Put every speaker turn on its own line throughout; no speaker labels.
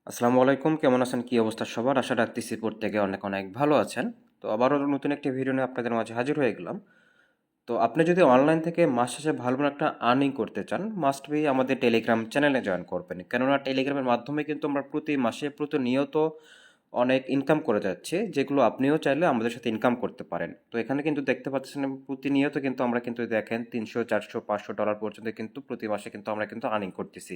আসসালামু আলাইকুম, কেমন আছেন? কি অবস্থা সবার? আশা রাখতেছি প্রত্যেকে অনেক অনেক ভালো আছেন। তো আবারও নতুন একটি ভিডিও নিয়ে আপনাদের মাঝে হাজির হয়ে গেলাম। তো আপনি যদি অনলাইন থেকে মাস শেষে ভালো একটা আর্নিং করতে চান, মাস্ট বি আমাদের টেলিগ্রাম চ্যানেলে জয়েন করবেন। কেননা টেলিগ্রামের মাধ্যমে কিন্তু আমরা প্রতি মাসে প্রতিনিয়ত অনেক ইনকাম করে যাচ্ছি, যেগুলো আপনিও চাইলে আমাদের সাথে ইনকাম করতে পারেন। তো এখানে কিন্তু দেখতে পাচ্ছেন প্রতিনিয়ত কিন্তু আমরা কিন্তু দেখেন 300, 400, $500 পর্যন্ত কিন্তু প্রতি মাসে কিন্তু আমরা কিন্তু আর্নিং করতেছি।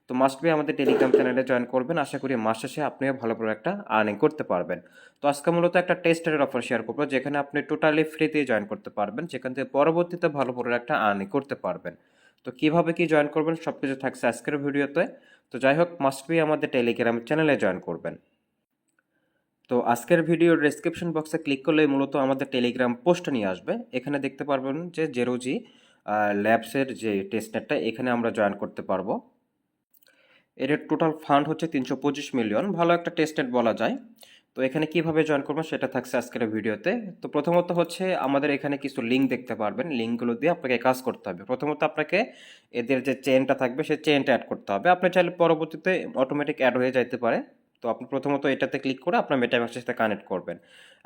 তো মাস্ট বি আমাদের টেলিগ্রাম চ্যানেলে জয়েন করবেন। আশা করি মাস শেষে আপনিও ভালো করে একটা আর্নিং করতে পারবেন। তো আজকে মূলত একটা টেস্টের অফার শেয়ার করবো, যেখানে আপনি টোটালি ফ্রিতে জয়েন করতে পারবেন, যেখান থেকে পরবর্তীতে ভালো করে একটা আর্নিং করতে পারবেন। তো কিভাবে কি জয়েন করবেন সব কিছু থাকছে আজকের ভিডিওতে। তো যাই হোক, মাস্ট বি আমাদের টেলিগ্রাম চ্যানেলে জয়েন করবেন। তো আজকের ভিডিওর ডেসক্রিপশন বক্সে ক্লিক করলে মূলত আমাদের টেলিগ্রাম পোস্টে নিয়ে আসবে। এখানে দেখতে পারবেন যে জেরোজি ল্যাবসের যে টেস্টনেটটা, এখানে আমরা জয়েন করতে পারবো। এর টোটাল ফান্ড হচ্ছে 325 মিলিয়ন, ভালো একটা টেস্টনেট বলা যায়। তো এখানে কিভাবে জয়েন করবো সেটা থাকছে আজকের ভিডিওতে। তো প্রথমত হচ্ছে আমাদের এখানে কিছু লিঙ্ক দেখতে পারবেন, লিঙ্কগুলো দিয়ে আপনাকে কাজ করতে হবে। প্রথমত আপনাকে এদের যে চেনটা থাকবে সেই চেনটা অ্যাড করতে হবে। আপনি চাইলে পরবর্তীতে অটোমেটিক অ্যাড হয়ে যাইতে পারে। তো আপনি প্রথমত এটাতে ক্লিক করে আপনার মেটামাক্সের সাথে কানেক্ট করবেন।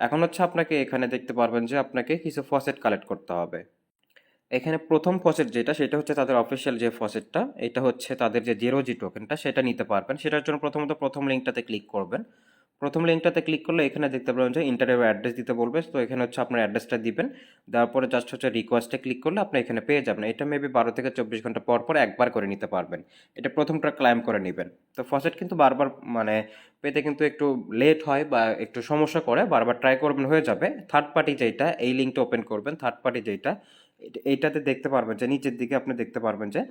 এখন হচ্ছে আপনাকে এখানে দেখতে পারবেন যে আপনাকে কিছু ফসেট কালেক্ট করতে হবে। এখানে প্রথম ফসেট যেটা, সেটা হচ্ছে তাদের অফিসিয়াল যে ফসেটটা, এটা হচ্ছে তাদের যে জিরো জি টোকেনটা, সেটা নিতে পারবেন। সেটার জন্য প্রথমত প্রথম লিঙ্কটাতে ক্লিক করবেন। প্রথম লিঙ্কটাতে ক্লিক করলে এখানে দেখতে পাবেন যে ইন্টারভিউ অ্যাড্রেস দিতে বলবে। তো এখানে হচ্ছে আপনার অ্যাড্রেসটা দিবেন। দেওয়ার পরে জাস্ট হচ্ছে রিকোয়েস্টে ক্লিক করলে আপনি এখানে পেয়ে যাবেন। এটা মেবি 12 থেকে 24 ঘন্টা পর পর একবার করে নিতে পারবেন। এটা প্রথমটা ক্লাইম করে নেবেন। তো ফসেট কিন্তু বারবার মানে পেতে কিন্তু একটু লেট হয় বা একটু সমস্যা করে, বারবার ট্রাই করবেন, হয়ে যাবে। থার্ড পার্টি যেটা, এই লিঙ্কটা ওপেন করবেন। থার্ড পার্টি যেটা, এইটাতে দেখতে পারবেন যে নিচের দিকে আপনি দেখতে পারবেন যে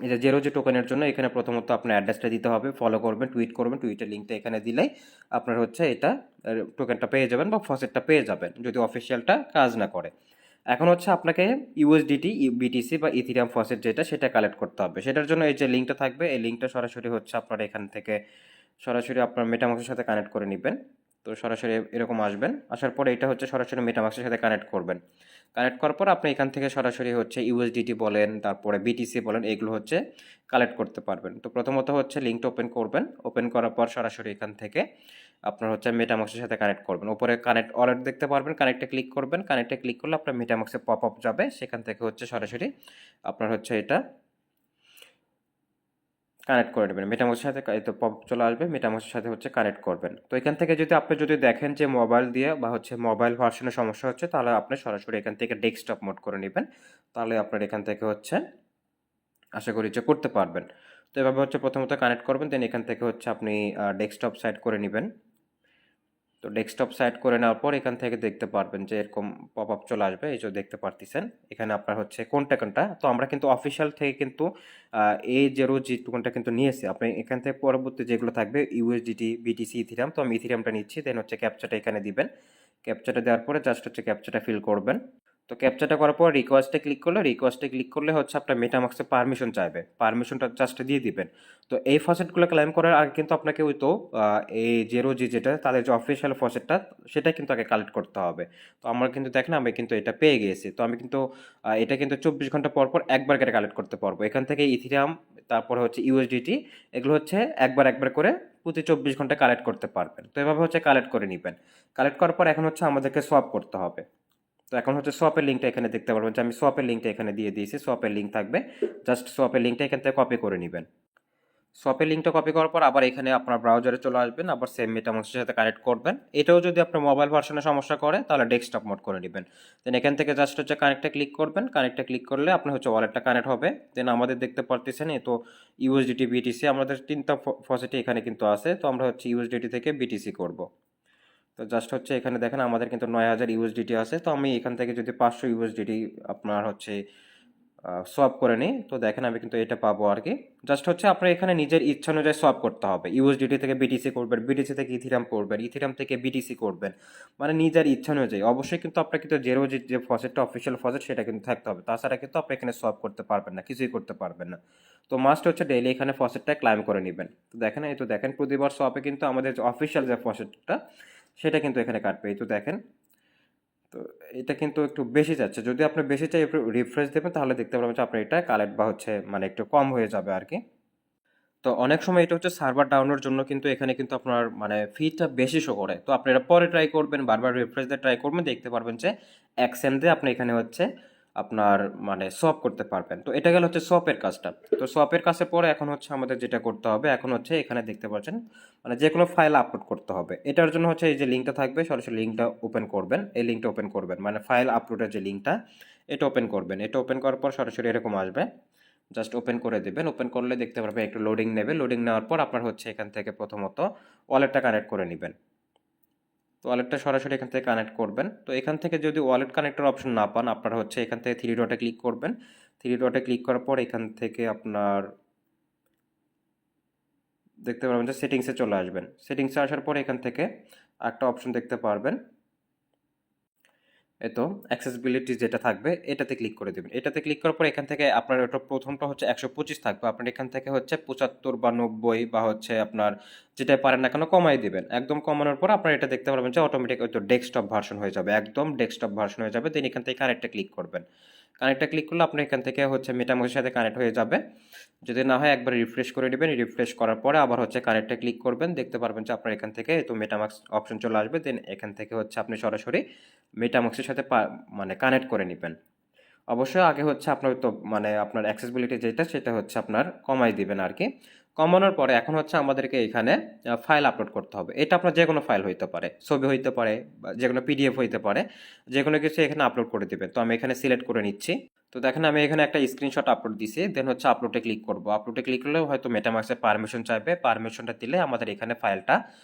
এই যে জেরো জি টোকেনের জন্য এখানে প্রথমত আপনার অ্যাড্রেসটা দিতে হবে, ফলো করবেন, টুইট করবেন, টুইটের লিঙ্কটা এখানে দিলেই আপনার হচ্ছে এটা টোকেনটা পেয়ে যাবেন বা ফসেটটা পেয়ে যাবেন, যদি অফিসিয়ালটা কাজ না করে। এখন হচ্ছে আপনাকে ইউএসডিটি, বিটিসি বা ইথিরিয়াম ফসেট যেটা, সেটা কালেক্ট করতে হবে। সেটার জন্য এই যে লিঙ্কটা থাকবে, এই লিঙ্কটা সরাসরি হচ্ছে আপনার এখান থেকে সরাসরি আপনার মেটামাক্সের সাথে কানেক্ট করে নেবেন। তো সরাসরি এরকম আসবেন, আসার পরে এটা হচ্ছে সরাসরি মেটামাক্সের সাথে কানেক্ট করবেন। কানেক্ট করার পর আপনি এখান থেকে সরাসরি হচ্ছে ইউএসডিটি বলেন, তারপরে বিটিসি বলেন, এগুলো হচ্ছে কালেক্ট করতে পারবেন। তো প্রথমত হচ্ছে লিঙ্কটা ওপেন করবেন। ওপেন করার পর সরাসরি এখান থেকে আপনার হচ্ছে মেটামাক্সের সাথে কানেক্ট করবেন। উপরে কানেক্ট ওয়ালেট দেখতে পারবেন, কানেক্টে ক্লিক করবেন। কানেক্টে ক্লিক করলে আপনার মেটামাক্সে পপ আপ যাবে, সেখান থেকে হচ্ছে সরাসরি আপনার হচ্ছে এটা কানেক্ট করে নেবেন মেটামাক্সের সাথে। এই তো পপ চলে আসবে, মেটামাক্সের সাথে হচ্ছে কানেক্ট করবেন। তো এখান থেকে যদি আপনি দেখেন যে মোবাইল দিয়ে বা হচ্ছে মোবাইল ভার্সনের সমস্যা হচ্ছে, তাহলে আপনি সরাসরি এখান থেকে ডেস্কটপ মোড করে নেবেন। তাহলে আপনার এখান থেকে হচ্ছে আশা করি যে করতে পারবেন। তো এভাবে হচ্ছে প্রথমত কানেক্ট করবেন, দেন এখান থেকে হচ্ছে আপনি ডেস্কটপ সাইড করে নেবেন। তো ডেস্কটপ সাইড করে নেওয়ার পর এখান থেকে দেখতে পারবেন যে এরকম পপ আপ চলে আসবে, এই যে দেখতে পারতেছেন। এখানে আপনার হচ্ছে কোনটা তো আমরা কিন্তু অফিসিয়াল থেকে কিন্তু এই জেরো জি টোকেনটা কিন্তু নিয়েছি। আপনি এখান থেকে পরবর্তী যেগুলো থাকবে ইউএসডিটি, বিটিসি, ইথিরিয়াম, তো আমি ইথিরিয়ামটা নিচ্ছি। দেন হচ্ছে ক্যাপচাটা এখানে দিবেন। ক্যাপচাটা দেওয়ার পরে জাস্ট হচ্ছে ক্যাপচাটা ফিল করবেন। তো ক্যাপচাটা করার পর রিকোয়েস্টে ক্লিক করলে হচ্ছে আপনার মেটামাক্সে পারমিশন চাইবে, পারমিশনটা জাস্ট দিয়ে দিবেন। তো এই ফসেটগুলো ক্লেম করার আগে কিন্তু আপনাকে ওই তো এই জেরো জি যেটা তাদের যে অফিসিয়াল ফসেটটা, সেটা কিন্তু আগে কালেক্ট করতে হবে। তো আমরা কিন্তু দেখেন আমি কিন্তু এটা পেয়ে গিয়েছি। তো আমি কিন্তু এটা কিন্তু 24 ঘন্টা পর পর একবার করে কালেক্ট করতে পারবো। এখান থেকে ইথিরিয়াম, তারপরে হচ্ছে ইউএসডিটি, এগুলো হচ্ছে একবার করে প্রতি 24 ঘন্টা কালেক্ট করতে পারবেন। তো এভাবে হচ্ছে কালেক্ট করে নেবেন। কালেক্ট করার পর এখন হচ্ছে আমাদেরকে সোয়াপ করতে হবে। তো এখন হচ্ছে সোয়াপের লিঙ্কটা এখানে দেখতে পারবেন যে আমি সোয়াপের লিঙ্কটা এখানে দিয়ে দিয়েছি। সোয়াপের লিঙ্ক থাকবে, জাস্ট সোয়াপের লিঙ্কটা এখান থেকে কপি করে নেবেন। সোয়াপের লিঙ্কটা কপি করার পর আবার এখানে আপনার ব্রাউজারে চলে আসবেন, আবার সেম মেটামাক্সের সাথে কানেক্ট করবেন। এটাও যদি আপনার মোবাইল ভার্সনে সমস্যা করে তাহলে ডেস্কটপ মোড করে নেবেন। দেন এখান থেকে জাস্ট হচ্ছে কানেক্টে ক্লিক করবেন। কানেক্টে ক্লিক করলে আপনার হচ্ছে ওয়ালেটটা কানেক্ট হবে। দেন আমাদের দেখতে পারতেছেন এই তো ইউএসডিটি, বিটিসি, আমাদের তিনটা ফসেটে এখানে কিন্তু আছে। তো আমরা হচ্ছে ইউএসডিটি থেকে বিটিসি করব। তো জাস্ট হচ্ছে এখানে দেখেন আমাদের কিন্তু 9,000 ইউএসডিটি আছে। তো আমি এখান থেকে যদি 500 ইউএসডিটি আপনার হচ্ছে সোয়াপ করে নিই, তো দেখেন আমি কিন্তু এটা পাবো আর কি। জাস্ট হচ্ছে আপনার এখানে নিজের ইচ্ছা অনুযায়ী সোয়াপ করতে হবে। ইউএসডিটি থেকে বিটিসি করবেন, বিটিসি থেকে ইথিরাম করবেন, ইথিরাম থেকে বিটিসি করবেন, মানে নিজের ইচ্ছা অনুযায়ী। অবশ্যই কিন্তু আপনার কিন্তু জেরো যে ফসেটটা অফিসিয়াল ফসেট, সেটা কিন্তু থাকতে হবে। তাছাড়া কিন্তু আপনি এখানে সোয়াপ করতে পারবেন না, কিছুই করতে পারবেন না। তো মাস্ট হচ্ছে ডেইলি এখানে ফসেটটা ক্লাইম করে নেবেন। তো দেখেন এই তো দেখেন প্রতিবার সোয়াপে কিন্তু আমাদের যে অফিসিয়াল যে ফসেটটা, সেটা কিন্তু এখানে কাটবে। এই তো দেখেন। তো এটা কিন্তু একটু বেশি যাচ্ছে। যদি আপনি বেশি চাই একটু রিফ্রেশ দেবেন, তাহলে দেখতে পারবেন যে আপনার এটা কালেক্ট বা হচ্ছে মানে একটু কম হয়ে যাবে আর কি। তো তো অনেক সময় এটা হচ্ছে সার্ভার ডাউনের জন্য কিন্তু এখানে কিন্তু আপনার মানে ফিটা বেশি শো করে। তো আপনি এটা পরে ট্রাই করবেন, বারবার রিফ্রেশ দিয়ে ট্রাই করবেন, দেখতে পারবেন যে 1 সেন্ট দিয়ে আপনি এখানে হচ্ছে আপনার মানে সোয়াপ করতে পারবেন। তো এটা গেল হচ্ছে সোয়াপের কাজটা। তো সোয়াপের কাজের পরে এখন হচ্ছে আমাদের যেটা করতে হবে, এখন হচ্ছে এখানে দেখতে পাচ্ছেন মানে যে কোনো ফাইল আপলোড করতে হবে। এটার জন্য হচ্ছে এই যে লিঙ্কটা থাকবে, সরাসরি লিঙ্কটা ওপেন করবেন, এই লিঙ্কটা ওপেন করবেন, মানে ফাইল আপলোডের যে লিঙ্কটা এটা ওপেন করবেন। এটা ওপেন করার পর সরাসরি এরকম আসবে, জাস্ট ওপেন করে দেবেন। ওপেন করলে দেখতে পারবেন একটু লোডিং নেবে। লোডিং নেওয়ার পর আপনার হচ্ছে এখান থেকে প্রথমত ওয়ালেটটা কানেক্ট করে নেবেন। তো ওয়ালেটটা সরাসরি এখান থেকে কানেক্ট করবেন। তো এখান থেকে যদি ওয়ালেট কানেক্টর অপশন না পান, আপনার হচ্ছে এখান থেকে থ্রি ডটে ক্লিক করবেন। থ্রি ডটে ক্লিক করার পর এখান থেকে আপনার দেখতে পারবেন যে সেটিংসে চলে আসবেন। সেটিংসে আসার পর এখান থেকে একটা অপশন দেখতে পারবেন, এই তো অ্যাক্সেসিবিলিটি যেটা থাকবে এটাতে ক্লিক করে দেবেন। এটাতে ক্লিক করার পর এখান থেকে আপনার ওটা প্রথমটা হচ্ছে 125 থাকবে, আপনার এখান থেকে হচ্ছে 75 বা 90 বা হচ্ছে আপনার যেটাই পারেন না কেন কমাই দিবেন। একদম কমানোর পর আপনার এটা দেখতে পারবেন যে অটোমেটিক হয়তো ডেস্কটপ ভার্সন হয়ে যাবে, একদম ডেস্কটপ ভার্সন হয়ে যাবে। দেন এখান থেকে কানেক্টে ক্লিক করবেন। কানেক্টে ক্লিক করলে আপনি এখান থেকে হচ্ছে মেটামাস্কের সাথে কানেক্ট হয়ে যাবে। যদি না হয় একবার রিফ্রেশ করে নেবেন, রিফ্রেশ করার পরে আবার হচ্ছে কানেক্টে ক্লিক করবেন, দেখতে পারবেন যে আপনার এখান থেকে তো মেটামাস্ক অপশন চলে আসবে। দেন এখান থেকে হচ্ছে আপনি সরাসরি মেটামাস্কের সাথে মানে কানেক্ট করে নেবেন। অবশ্যই আগে হচ্ছে আপনার তো মানে আপনার অ্যাক্সেসিবিলিটি যেটা সেটা হচ্ছে আপনার কমাই দিবেন আর কি। কমানোর পরে এখন হচ্ছে আমাদেরকে এখানে ফাইল আপলোড করতে হবে। এটা আপনার যে কোনো ফাইল হইতে পারে, ছবি হইতে পারে বা যে কোনো পিডিএফ হইতে পারে, যে কোনো কিছু এখানে আপলোড করে দেবেন। তো আমি এখানে সিলেক্ট করে নিচ্ছি। তো দেখেন আমি এখানে একটা স্ক্রিনশট আপলোড দিছি, দেন হচ্ছে আপলোডে ক্লিক করব। আপলোডে ক্লিক করলে হয়তো মেটামাস্কের পারমিশন চাইবে, পারমিশনটা দিলে আমাদের এখানে ফাইলটা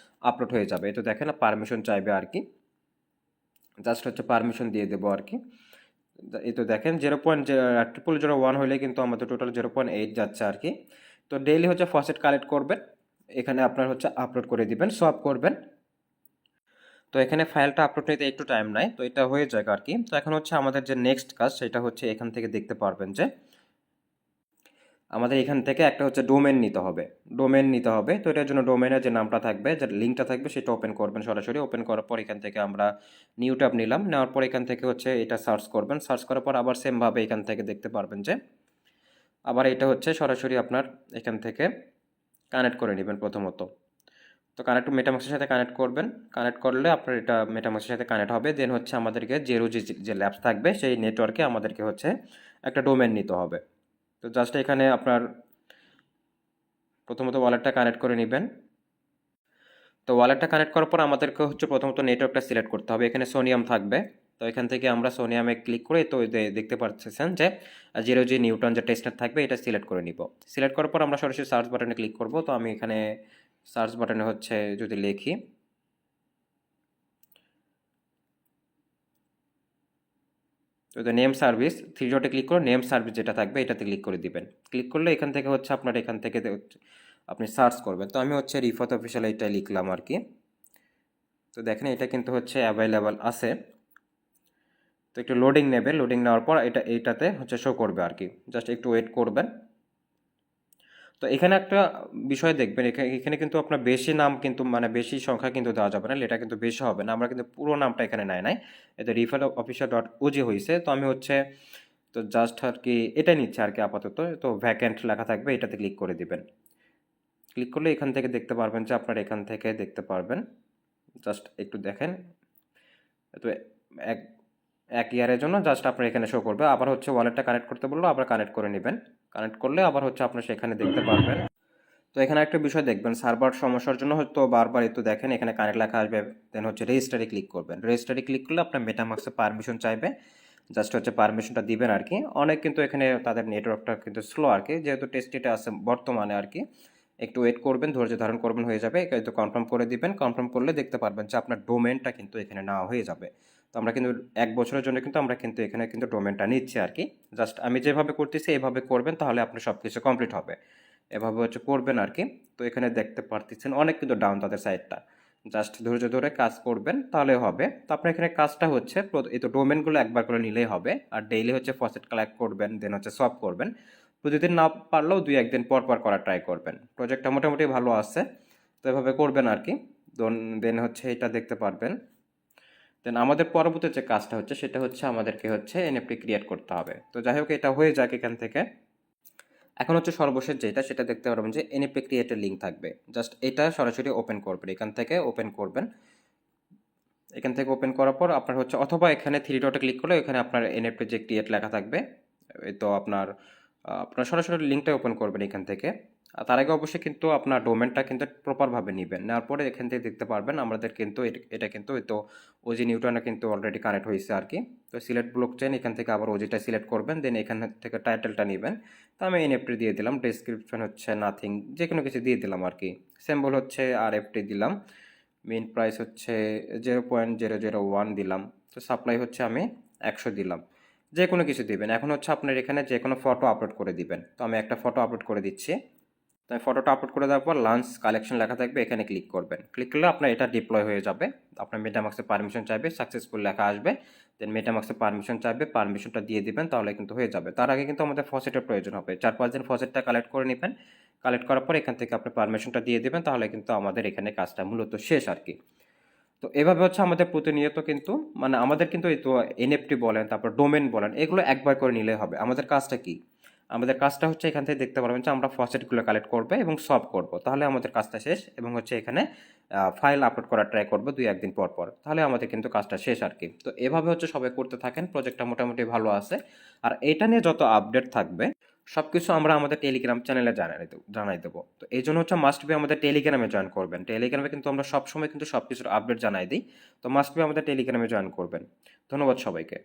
আপলোড হয়ে যাবে। এই তো দেখেন পারমিশন চাইবে আর কি, জাস্ট হচ্ছে পারমিশন দিয়ে দেবো আর কি। এই তো দেখেন 0.0001 হলে কিন্তু আমাদের টোটাল 0.8 যাচ্ছে আর কি। তো ডেইলি হচ্ছে ফসেট কালেক্ট করবেন, এখানে আপনার হচ্ছে আপলোড করে দিবেন, সোয়াপ করবেন। তো এখানে ফাইলটা আপলোড নিতে একটু টাইম নেয়, তো এটা হয়ে যায় আর কি। তো এখন হচ্ছে আমাদের যে নেক্সট কাজ সেটা হচ্ছে এখান থেকে দেখতে পারবেন যে আমাদের এখান থেকে একটা হচ্ছে ডোমেন নিতে হবে। ডোমেন নিতে হবে, তো এটার জন্য ডোমেনের যে নামটা থাকবে, যে লিঙ্কটা থাকবে সেটা ওপেন করবেন সরাসরি। ওপেন করার পর এখান থেকে আমরা নিউ ট্যাব নিলাম, নেওয়ার পর এখান থেকে হচ্ছে এটা সার্চ করবেন। সার্চ করার পর আবার সেমভাবে এখান থেকে দেখতে পারবেন যে আবার এটা হচ্ছে সরাসরি আপনার এখান থেকে কানেক্ট করে নেবেন প্রথমত। তো কানেক্ট মেটামাস্কের সাথে কানেক্ট করবেন। কানেক্ট করলে আপনার এটা মেটামাস্কের সাথে কানেক্ট হবে। দেন হচ্ছে আমাদেরকে জেরো যে ল্যাবস থাকবে সেই নেটওয়ার্কে আমাদেরকে হচ্ছে একটা ডোমেন নিতে হবে। তো জাস্ট এখানে আপনার প্রথমত ওয়ালেটটা কানেক্ট করে নেবেন। তো ওয়ালেটটা কানেক্ট করার পর আমাদেরকে হচ্ছে প্রথমত নেটওয়ার্কটা সিলেক্ট করতে হবে। এখানে সোনিয়াম থাকবে, তো এখান থেকে আমরা সোনিয়ামে ক্লিক করে তো দেখতে পাচ্ছেন যে 0G নিউটন যে টেস্টনেট থাকবে এটা সিলেক্ট করে নিব। সিলেক্ট করার পর আমরা সরাসরি সার্চ বাটনে ক্লিক করব। তো আমি এখানে সার্চ বাটনে হচ্ছে যদি লিখি, তো নেম সার্ভিস থ্রি ডটে ক্লিক করে নেম সার্ভিস যেটা থাকবে এটাতে ক্লিক করে দিবেন। ক্লিক করলে এখান থেকে হচ্ছে আপনার এখান থেকে আপনি সার্চ করবেন। তো আমি হচ্ছে রিফাত অফিসিয়াল এটা লিখলাম আর কি। তো দেখেন এটা কিন্তু হচ্ছে অ্যাভেলেবল আছে। তো একটু লোডিং নেবে, লোডিং নেওয়ার পর এইটাতে হচ্ছে শো করবে আর কি, জাস্ট একটু ওয়েট করবেন। তো এখানে একটা বিষয় দেখবেন, এখানে কিন্তু আপনার বেশি নাম কিন্তু মানে বেশি সংখ্যা কিন্তু দেওয়া যাবে না, এটা কিন্তু বেশি হবে না। আমরা কিন্তু পুরো নামটা এখানে নাই, এতে রিফাত অফিসিয়াল ডট ওজি হয়েছে। তো আমি হচ্ছে তো জাস্ট আর কি এটা নিচ্ছে আর কি আপাতত। তো ভ্যাকেন্ট লেখা থাকবে এটাতে ক্লিক করে দিবেন। ক্লিক করলে এখান থেকে দেখতে পারবেন যে আপনার এখান থেকে দেখতে পারবেন, জাস্ট একটু দেখেন। তো এক এক ইয়ারের জন্য জাস্ট আপনার এখানে শো করবে। আবার হচ্ছে ওয়ালেটটা কানেক্ট করতে বললো, আবার কানেক্ট করে নেবেন। কানেক্ট করলে আবার হচ্ছে আপনার সেখানে দেখতে পারবেন। তো এখানে একটা বিষয় দেখবেন, সার্ভার সমস্যার জন্য হয়তো বারবার একটু দেখেন এখানে কানেক্ট লেখা আসবে, দেন হচ্ছে রেজিস্টারে ক্লিক করবেন। রেজিস্টারে ক্লিক করলে আপনার মেটামাস্কে পারমিশন চাইবে, জাস্ট হচ্ছে পারমিশনটা দিবেন আর কি। অনেক কিন্তু এখানে তাদের নেটওয়ার্কটা কিন্তু স্লো আর কি, যেহেতু টেস্টিটা আছে বর্তমানে আর কি। একটু ওয়েট করবেন, ধৈর্য ধারণ করবেন, হয়ে যাবে। কিন্তু কনফার্ম করে দিবেন। কনফার্ম করলে দেখতে পারবেন যে আপনার ডোমেনটা কিন্তু এখানে নেওয়া হয়ে যাবে। তো আমরা কিন্তু 1 বছরের জন্য কিন্তু আমরা কিন্তু এখানে কিন্তু ডোমেনটা নিচ্ছি আর কি। জাস্ট আমি যেভাবে করতেছি এভাবে করবেন, তাহলে আপনার সব কিছু কমপ্লিট হবে। এভাবে হচ্ছে করবেন আর কি। তো এখানে দেখতে পারতেছেন অনেক কিন্তু ডাউন তাদের সাইডটা, জাস্ট ধৈর্য ধরে কাজ করবেন তাহলে হবে। তো আপনার এখানে কাজটা হচ্ছে এই তো ডোমেনগুলো একবার করে নিলেই হবে, আর ডেইলি হচ্ছে ফসেট কালেক্ট করবেন, দেন হচ্ছে সলভ করবেন। প্রতিদিন না পারলেও 2-1 দিন পর পর করার ট্রাই করবেন। প্রজেক্টটা মোটামুটি ভালো আছে, তো এভাবে করবেন আর কি। দেন হচ্ছে এটা দেখতে পারবেন। দেন আমাদের পরবর্তী যে কাজটা হচ্ছে সেটা হচ্ছে আমাদেরকে হচ্ছে এনএফটি ক্রিয়েট করতে হবে। তো যাই হোক এটা হয়ে যাক এখান থেকে। এখন হচ্ছে সর্বশেষ যেটা সেটা দেখতে পারবেন যে এনএফটি ক্রিয়েটের লিঙ্ক থাকবে, জাস্ট এটা সরাসরি ওপেন করবেন, এখান থেকে ওপেন করবেন। এখান থেকে ওপেন করার পর আপনার হচ্ছে অথবা এখানে থ্রি ডটে ক্লিক করলে এখানে আপনার এনএফটি যে ক্রিয়েট লেখা থাকবে, এই তো আপনার সরাসরি লিঙ্কটা ওপেন করবেন এখান থেকে। আর তার আগে অবশ্যই কিন্তু আপনার ডোমেনটা কিন্তু প্রপারভাবে নেবেন, নেওয়ার পরে এখান থেকে দেখতে পারবেন আমাদের কিন্তু এটা কিন্তু এই তো ওজি নিউটনে কিন্তু অলরেডি কানেক্ট হয়েছে আর কি। তো সিলেক্ট ব্লক চেন, এখান থেকে আবার ওজিটা সিলেক্ট করবেন, দেন এখান থেকে টাইটেলটা নেবেন। তো আমি এনএফটি দিয়ে দিলাম, ডেসক্রিপশন হচ্ছে নাথিং, যে কোনো কিছু দিয়ে দিলাম আর কি। সিম্বল হচ্ছে আরএফটি দিলাম, মেইন প্রাইস হচ্ছে 0.001 দিলাম। তো সাপ্লাই হচ্ছে আমি 100 দিলাম, যে কোনো কিছু দিবেন। এখন হচ্ছে আপনার এখানে যে কোনো ফটো আপলোড করে দিবেন। তো আমি একটা ফটো আপলোড করে দিচ্ছি। তো আমি ফটোটা আপলোড করে দেওয়ার পর লাঞ্চ কালেকশন লেখা থাকবে, এখানে ক্লিক করবেন। ক্লিক করলে আপনার এটা ডিপ্লয় হয়ে যাবে। আপনার মেটামাক্সে পারমিশন চাইবে, সাকসেসফুল লেখা আসবে, দেন মেটামাক্সে পারমিশন চাইবে, পারমিশনটা দিয়ে দিবেন, তাহলে কিন্তু হয়ে যাবে। তার আগে কিন্তু আমাদের ফসেটের প্রয়োজন হবে, 4-5 দিন ফসেটটা কালেক্ট করে নেবেন। কালেক্ট করার পর এখান থেকে আপনি পারমিশনটা দিয়ে দেবেন, তাহলে কিন্তু আমাদের এখানে কাজটা মূলত শেষ আর কি। তো এভাবে হচ্ছে আমাদের প্রতিনিয়ত কিন্তু মানে আমাদের কিন্তু এই তো এনএফটি বলেন, তারপর ডোমেন বলেন, এগুলো একবার করে নিলে হবে। আমাদের কাজটা কি? আমাদের কাজটা হচ্ছে এখান থেকে দেখতে পারবেন যে আমরা ফসেটগুলো কালেক্ট করবো এবং সলভ করব, তাহলে আমাদের কাজটা শেষ। এবং হচ্ছে এখানে ফাইল আপলোড করার ট্রাই করবো 2-1 দিন পর পর, তাহলে আমাদের কিন্তু কাজটা শেষ আর কি। তো এভাবে হচ্ছে সবাই করতে থাকেন, প্রজেক্টটা মোটামুটি ভালো আছে। আর এটা নিয়ে যত আপডেট থাকবে সব কিছু আমরা আমাদের টেলিগ্রাম চ্যানেলে জানাই দেবো। তো এই জন্য হচ্ছে মাস্ট বি আমাদের টেলিগ্রামে জয়েন করবেন। টেলিগ্রামে কিন্তু আমরা সবসময় কিন্তু সব কিছুর আপডেট জানাই দিই। তো মাস্ট বি আমাদের টেলিগ্রামে জয়েন করবেন। ধন্যবাদ সবাইকে।